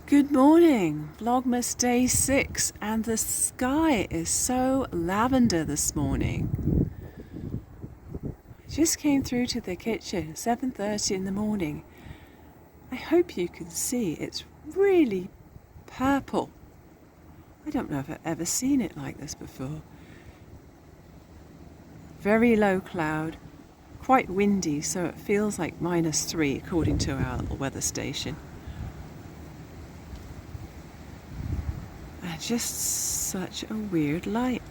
Good morning, Vlogmas day 6, and the sky is so lavender this morning. I just came through to the kitchen, 7:30 in the morning. I hope you can see it's really purple. I don't know if I've ever seen it like this before. Very low cloud, quite windy, so it feels like -3 according to our little weather station. And just such a weird light.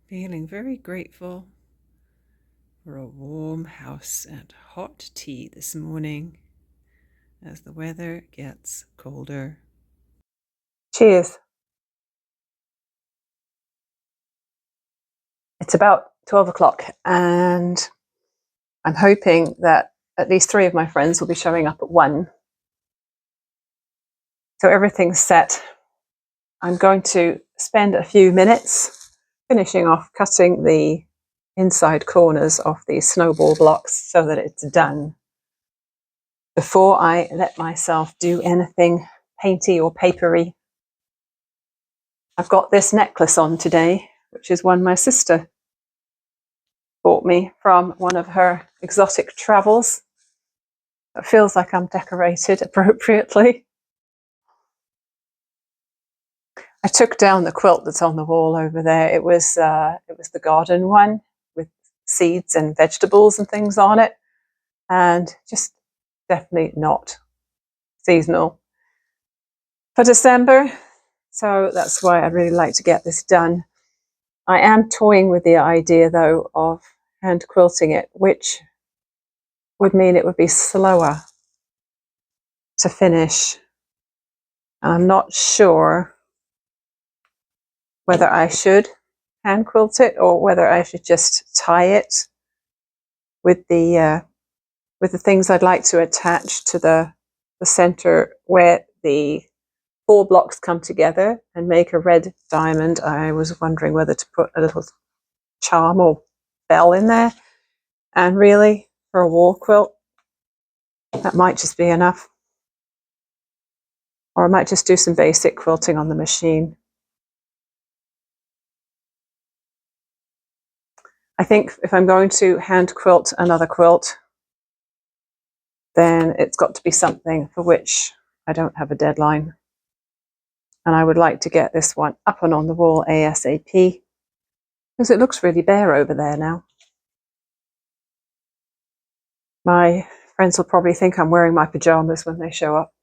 Feeling very grateful for a warm house and hot tea this morning as the weather gets colder. Cheers. It's about 12 o'clock and I'm hoping that at least 3 of my friends will be showing up at 1. So everything's set. I'm going to spend a few minutes finishing off cutting the inside corners of these snowball blocks so that it's done before I let myself do anything painty or papery. I've got this necklace on today, which is one my sister bought me from one of her exotic travels. It feels like I'm decorated appropriately. I took down the quilt that's on the wall over there. It was the garden one with seeds and vegetables and things on it, and just definitely not seasonal for December. So that's why I'd really like to get this done. I am toying with the idea, though, of hand quilting it, which would mean it would be slower to finish. I'm not sure whether I should hand quilt it or whether I should just tie it with the things I'd like to attach to the center where the 4 blocks come together and make a red diamond. I was wondering whether to put a little charm or bell in there, and really for a wall quilt that might just be enough, or I might just do some basic quilting on the machine. I think if I'm going to hand quilt another quilt, then it's got to be something for which I don't have a deadline. And I would like to get this one up and on the wall ASAP, because it looks really bare over there now. My friends will probably think I'm wearing my pajamas when they show up,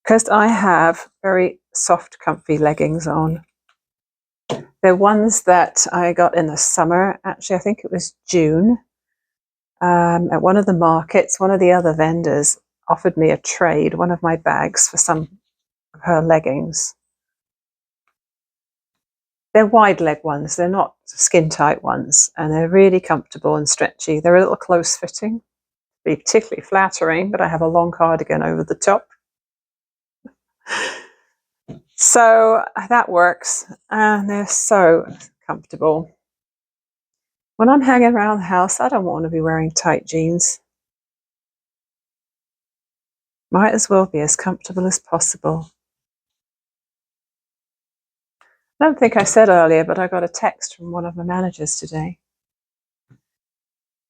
because I have very soft, comfy leggings on. They're ones that I got in the summer. Actually, I think it was June. At one of the markets, one of the other vendors offered me a trade, one of my bags, for some of her leggings. They're wide leg ones, they're not skin tight ones, and they're really comfortable and stretchy. They're a little close fitting, be particularly flattering, but I have a long cardigan over the top. So that works, and they're so comfortable. When I'm hanging around the house, I don't want to be wearing tight jeans. Might as well be as comfortable as possible. I don't think I said earlier, but I got a text from one of my managers today.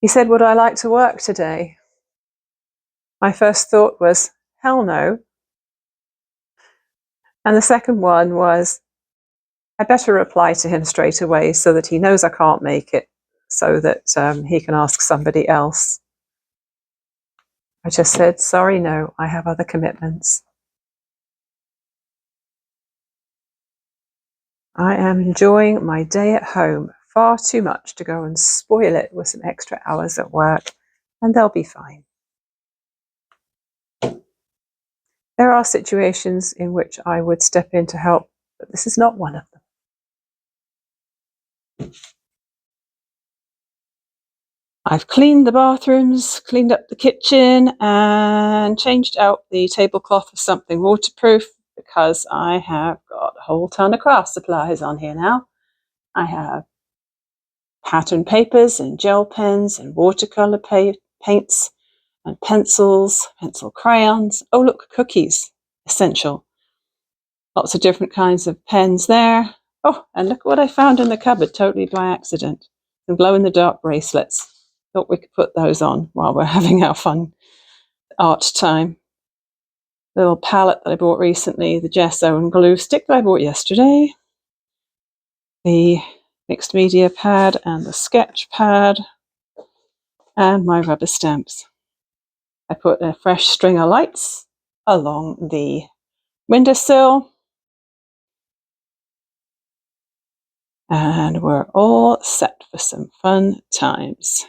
He said, "Would I like to work today?" My first thought was, hell no. And the second one was, I better reply to him straight away so that he knows I can't make it, so that he can ask somebody else. I just said, sorry, no, I have other commitments. I am enjoying my day at home far too much to go and spoil it with some extra hours at work, and they'll be fine. There are situations in which I would step in to help, but this is not one of them. I've cleaned the bathrooms, cleaned up the kitchen, and changed out the tablecloth for something waterproof because I have got a whole ton of craft supplies on here now. I have pattern papers and gel pens and watercolor paints and pencils, pencil crayons. Oh, look, cookies, essential. Lots of different kinds of pens there. Oh, and look what I found in the cupboard, totally by accident. Some glow-in-the-dark bracelets. Thought we could put those on while we're having our fun art time. The little palette that I bought recently, the gesso and glue stick that I bought yesterday. The mixed media pad and the sketch pad. And my rubber stamps. I put a fresh string of lights along the windowsill. And we're all set for some fun times.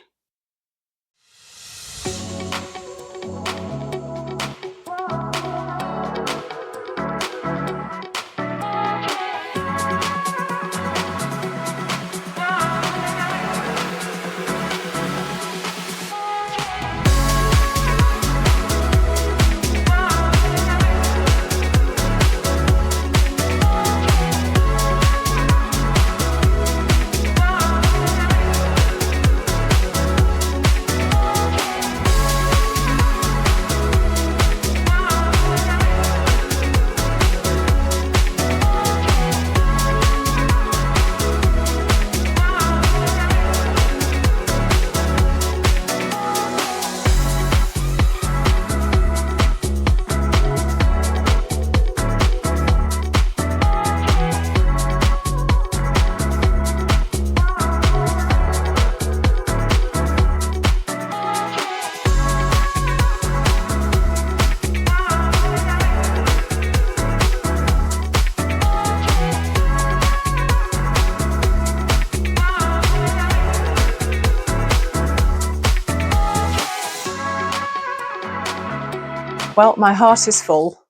Well, my heart is full.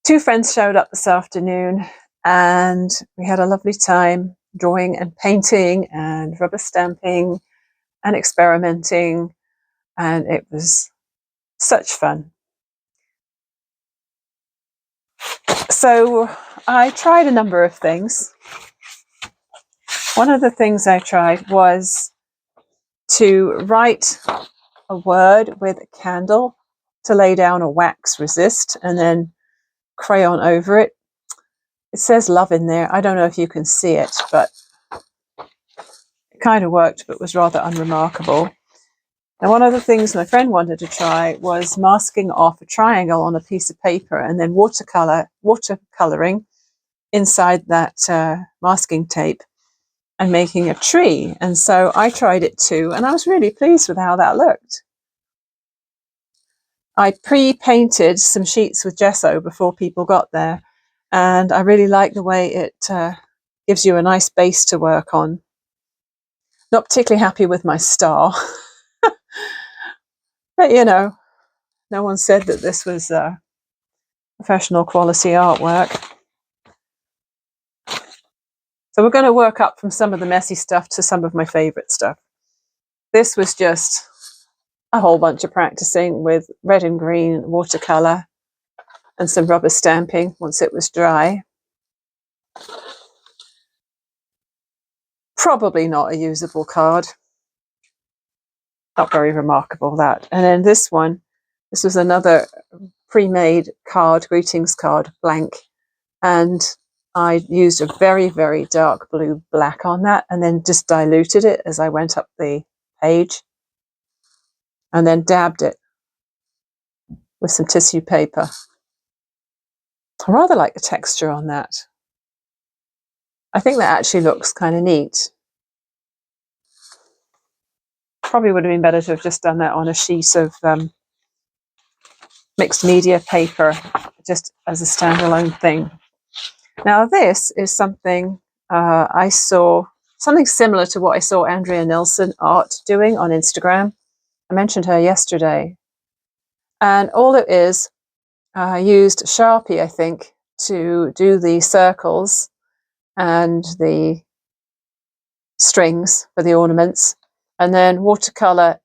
2 friends showed up this afternoon and we had a lovely time drawing and painting and rubber stamping and experimenting, and it was such fun. So I tried a number of things. One of the things I tried was to write a word with a candle, to lay down a wax resist and then crayon over it. It says love in there. I don't know if you can see it, but it kind of worked, but was rather unremarkable. And one of the things my friend wanted to try was masking off a triangle on a piece of paper and then watercoloring inside that masking tape and making a tree. And so I tried it too, and I was really pleased with how that looked. I pre-painted some sheets with gesso before people got there, and I really like the way it gives you a nice base to work on. Not particularly happy with my star, but you know, no one said that this was professional quality artwork. So we're going to work up from some of the messy stuff to some of my favorite stuff. This was just a whole bunch of practicing with red and green watercolor and some rubber stamping once it was dry. Probably not a usable card. Not very remarkable, that. And then this one, this was another pre-made card, greetings card, blank. And I used a very, very dark blue black on that and then just diluted it as I went up the page and then dabbed it with some tissue paper. I rather like the texture on that. I think that actually looks kind of neat. Probably would have been better to have just done that on a sheet of mixed media paper, just as a standalone thing. Now this is something I saw, something similar to what I saw Andrea Nilsson art doing on Instagram. I mentioned her yesterday. And all it is I used Sharpie, I think, to do the circles and the strings for the ornaments, and then watercolor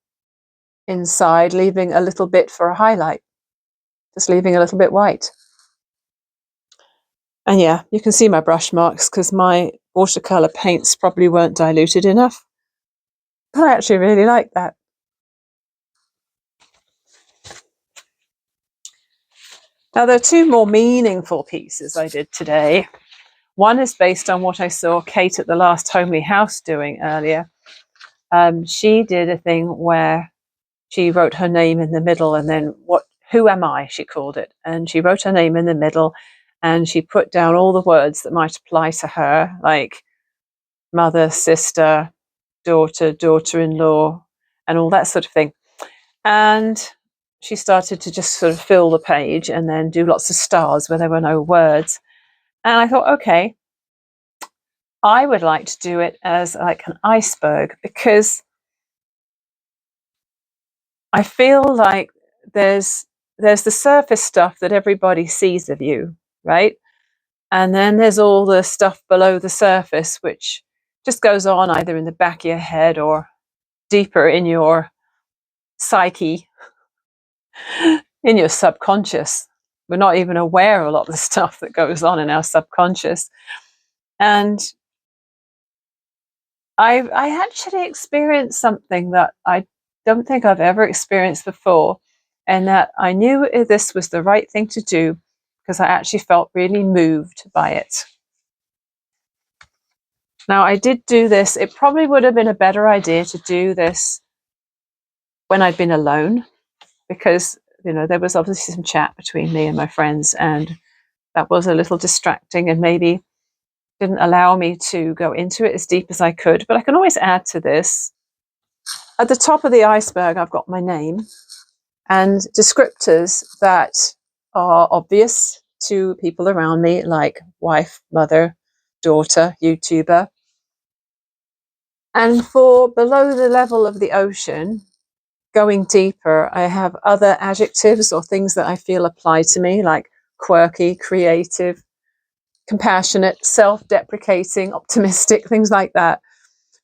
inside, leaving a little bit for a highlight, just leaving a little bit white. And yeah, you can see my brush marks because my watercolor paints probably weren't diluted enough. But I actually really like that. Now, there are two more meaningful pieces I did today. One is based on what I saw Kate at the last Homely House doing earlier. She did a thing where she wrote her name in the middle, and then who am I, she called it. And she wrote her name in the middle, and she put down all the words that might apply to her, like mother, sister, daughter, daughter-in-law, and all that sort of thing. And she started to just sort of fill the page and then do lots of stars where there were no words. And I thought, okay, I would like to do it as like an iceberg, because I feel like there's the surface stuff that everybody sees of you, right? And then there's all the stuff below the surface, which just goes on either in the back of your head or deeper in your psyche, in your subconscious. We're not even aware of a lot of the stuff that goes on in our subconscious. And I actually experienced something that I don't think I've ever experienced before, and that I knew this was the right thing to do because I actually felt really moved by it. Now, I did do this. It probably would have been a better idea to do this when I'd been alone, because, you know, there was obviously some chat between me and my friends, and that was a little distracting and maybe didn't allow me to go into it as deep as I could. But I can always add to this. At the top of the iceberg, I've got my name and descriptors that are obvious to people around me, like wife, mother, daughter, YouTuber. And for below the level of the ocean, going deeper, I have other adjectives or things that I feel apply to me, like quirky, creative, compassionate, self-deprecating, optimistic, things like that.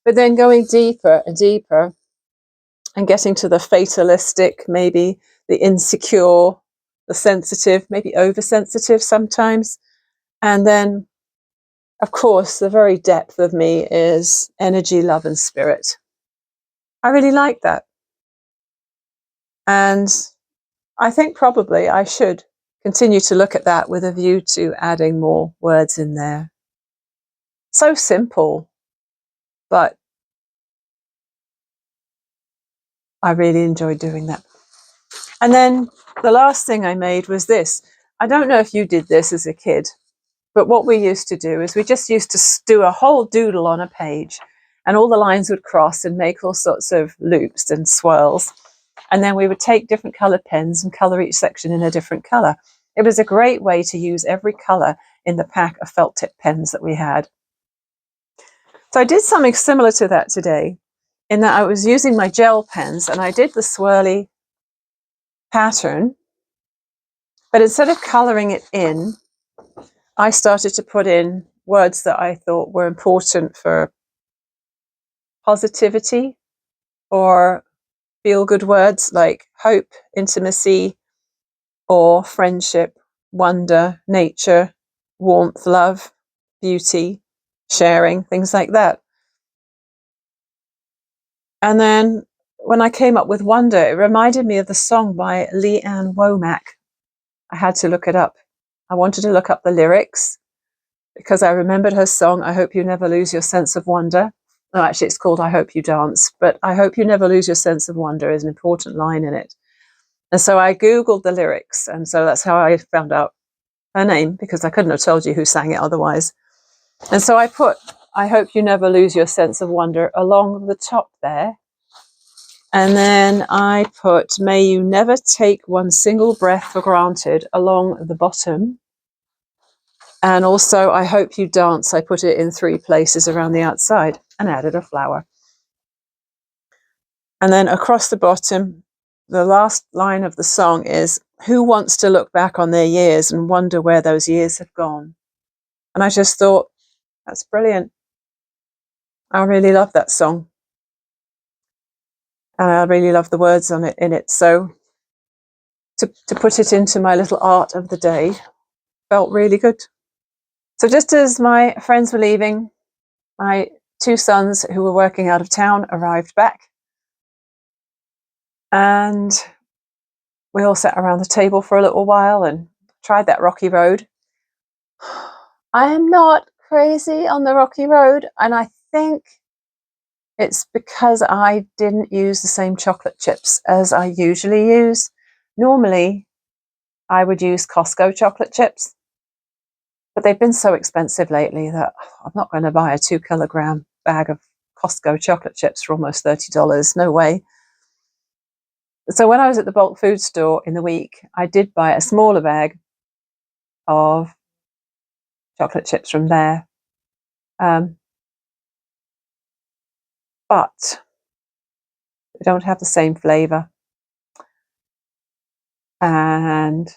But then going deeper and deeper and getting to the fatalistic, maybe the insecure, the sensitive, maybe oversensitive sometimes. And then, of course, the very depth of me is energy, love, and spirit. I really like that. And I think probably I should continue to look at that with a view to adding more words in there. So simple, but I really enjoyed doing that. And then the last thing I made was this. I don't know if you did this as a kid, but what we used to do is we just used to do a whole doodle on a page, and all the lines would cross and make all sorts of loops and swirls. And then we would take different colored pens and color each section in a different color. It was a great way to use every color in the pack of felt tip pens that we had. So I did something similar to that today, in that I was using my gel pens and I did the swirly pattern, but instead of coloring it in, I started to put in words that I thought were important for positivity or feel-good words like hope, intimacy, awe, friendship, wonder, nature, warmth, love, beauty, sharing, things like that. And then when I came up with wonder, it reminded me of the song by Lee Ann Womack. I had to look it up. I wanted to look up the lyrics because I remembered her song, I Hope You Never Lose Your Sense of Wonder. No, actually, it's called I Hope You Dance, but I Hope You Never Lose Your Sense of Wonder is an important line in it. And so I Googled the lyrics, and so that's how I found out her name, because I couldn't have told you who sang it otherwise. And so I put, I hope you never lose your sense of wonder along the top there. And then I put, may you never take one single breath for granted along the bottom. And also, I hope you dance. I put it in 3 places around the outside and added a flower. And then across the bottom, the last line of the song is, "Who wants to look back on their years and wonder where those years have gone?" And I just thought, that's brilliant. I really love that song. And I really love the words on it in it. So to put it into my little art of the day felt really good. So just as my friends were leaving, my 2 sons who were working out of town arrived back. And we all sat around the table for a little while and tried that rocky road. I am not crazy on the rocky road, and I think it's because I didn't use the same chocolate chips as I usually use. Normally, I would use Costco chocolate chips, but they've been so expensive lately that I'm not going to buy a 2-kilogram bag of Costco chocolate chips for almost $30. No way. So when I was at the bulk food store in the week, I did buy a smaller bag of chocolate chips from there. But they don't have the same flavour. And I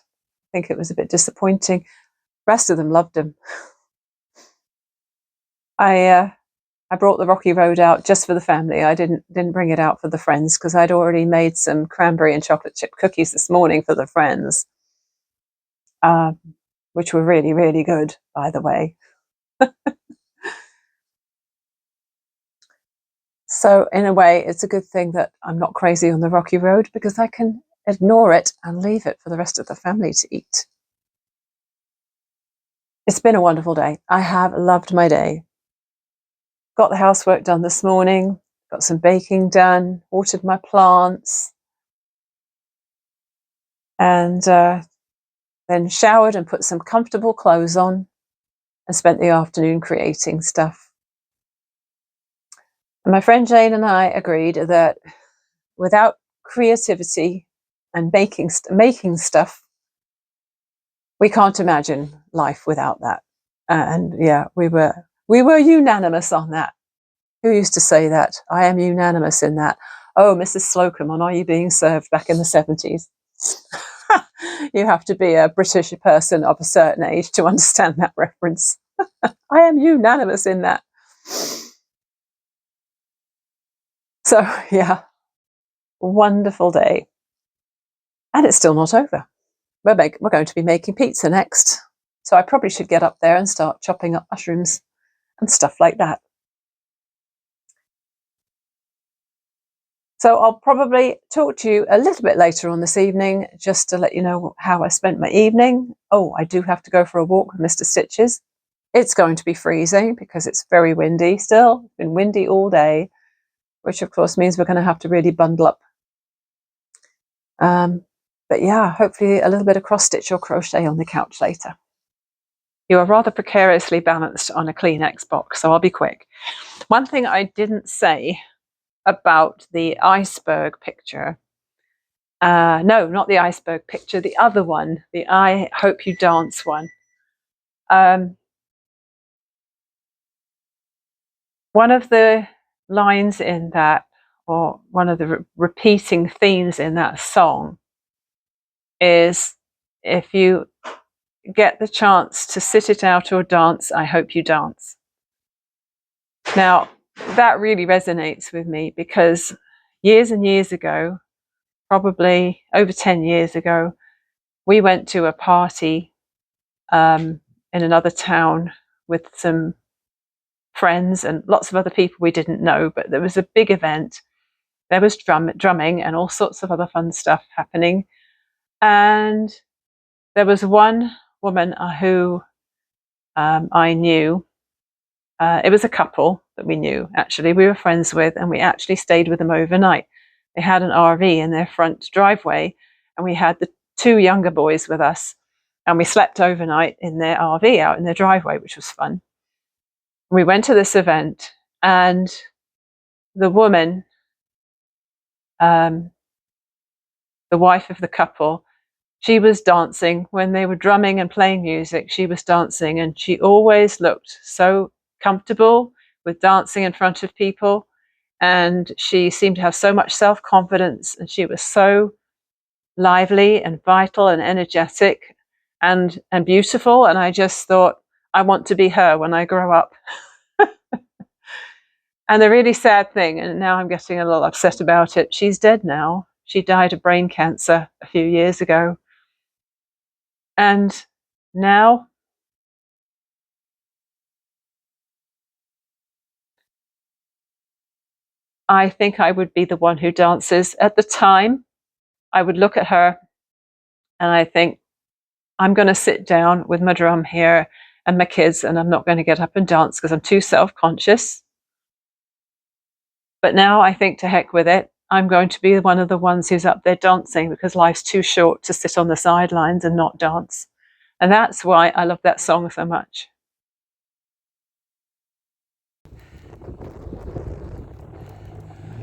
think it was a bit disappointing. The rest of them loved them. I brought the Rocky Road out just for the family. I didn't bring it out for the friends because I'd already made some cranberry and chocolate chip cookies this morning for the friends, which were really, really good, by the way. So in a way, it's a good thing that I'm not crazy on the Rocky Road because I can ignore it and leave it for the rest of the family to eat. It's been a wonderful day. I have loved my day. Got the housework done this morning, got some baking done, watered my plants, and then showered and put some comfortable clothes on and spent the afternoon creating stuff. And my friend Jane and I agreed that without creativity and making stuff, we can't imagine life without that. And yeah, we were unanimous on that. Who used to say that? I am unanimous in that. Oh, Mrs. Slocum on Are You Being Served back in the 70s. You have to be a British person of a certain age to understand that reference. I am unanimous in that. So yeah, wonderful day. And it's still not over. We're going to be making pizza next. So I probably should get up there and start chopping up mushrooms and stuff like that. So I'll probably talk to you a little bit later on this evening, just to let you know how I spent my evening. Oh, I do have to go for a walk with Mr. Stitches. It's going to be freezing because it's very windy still. It's been windy all day, which of course means we're going to have to really bundle up. But yeah, hopefully a little bit of cross stitch or crochet on the couch later. You are rather precariously balanced on a Kleenex box, so I'll be quick. One thing I didn't say about the iceberg picture, no, not the iceberg picture, the other one, the I Hope You Dance one. One of the lines in that, or one of the repeating themes in that song is, if you get the chance to sit it out or dance, I hope you dance. Now, that really resonates with me because years and years ago, probably over 10 years ago, we went to a party in another town with some friends and lots of other people we didn't know, but there was a big event. There was drumming and all sorts of other fun stuff happening. And there was one woman who I knew. It was a couple that we knew, actually. We were friends with, and we actually stayed with them overnight. They had an RV in their front driveway, and we had the 2 younger boys with us, and we slept overnight in their RV out in their driveway, which was fun. We went to this event, and the woman, the wife of the couple, she was dancing when they were drumming and playing music. She was dancing, and she always looked so comfortable with dancing in front of people. and she seemed to have so much self-confidence, and she was so lively and vital and energetic and beautiful, and I just thought, I want to be her when I grow up. And the really sad thing, and now I'm getting a little upset about it, she's dead now. She died of brain cancer a few years ago. And now I think I would be the one who dances. At the time, I would look at her and I think, I'm going to sit down with my drum here and my kids, and I'm not going to get up and dance because I'm too self-conscious. But now I think, to heck with it. I'm going to be one of the ones who's up there dancing, because life's too short to sit on the sidelines and not dance. And that's why I love that song so much.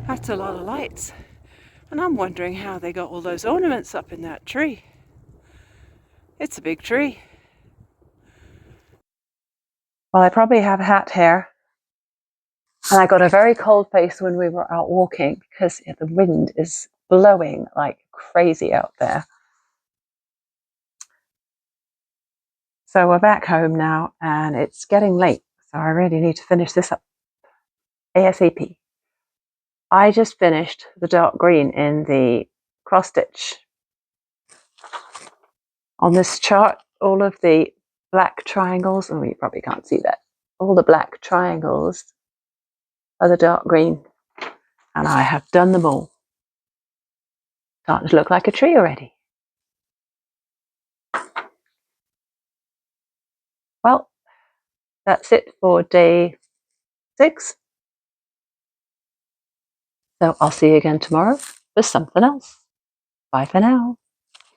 That's a lot of lights. And I'm wondering how they got all those ornaments up in that tree. It's a big tree. Well, I probably have hat hair. And I got a very cold face when we were out walking, because the wind is blowing like crazy out there. So we're back home now, and it's getting late. So I really need to finish this up ASAP. I just finished the dark green in the cross stitch. On this chart, all of the black triangles, and you probably can't see that, all the black triangles are the dark green, and I have done them all. Starting to look like a tree already. Well, that's it for day 6. So I'll see you again tomorrow for something else. Bye for now.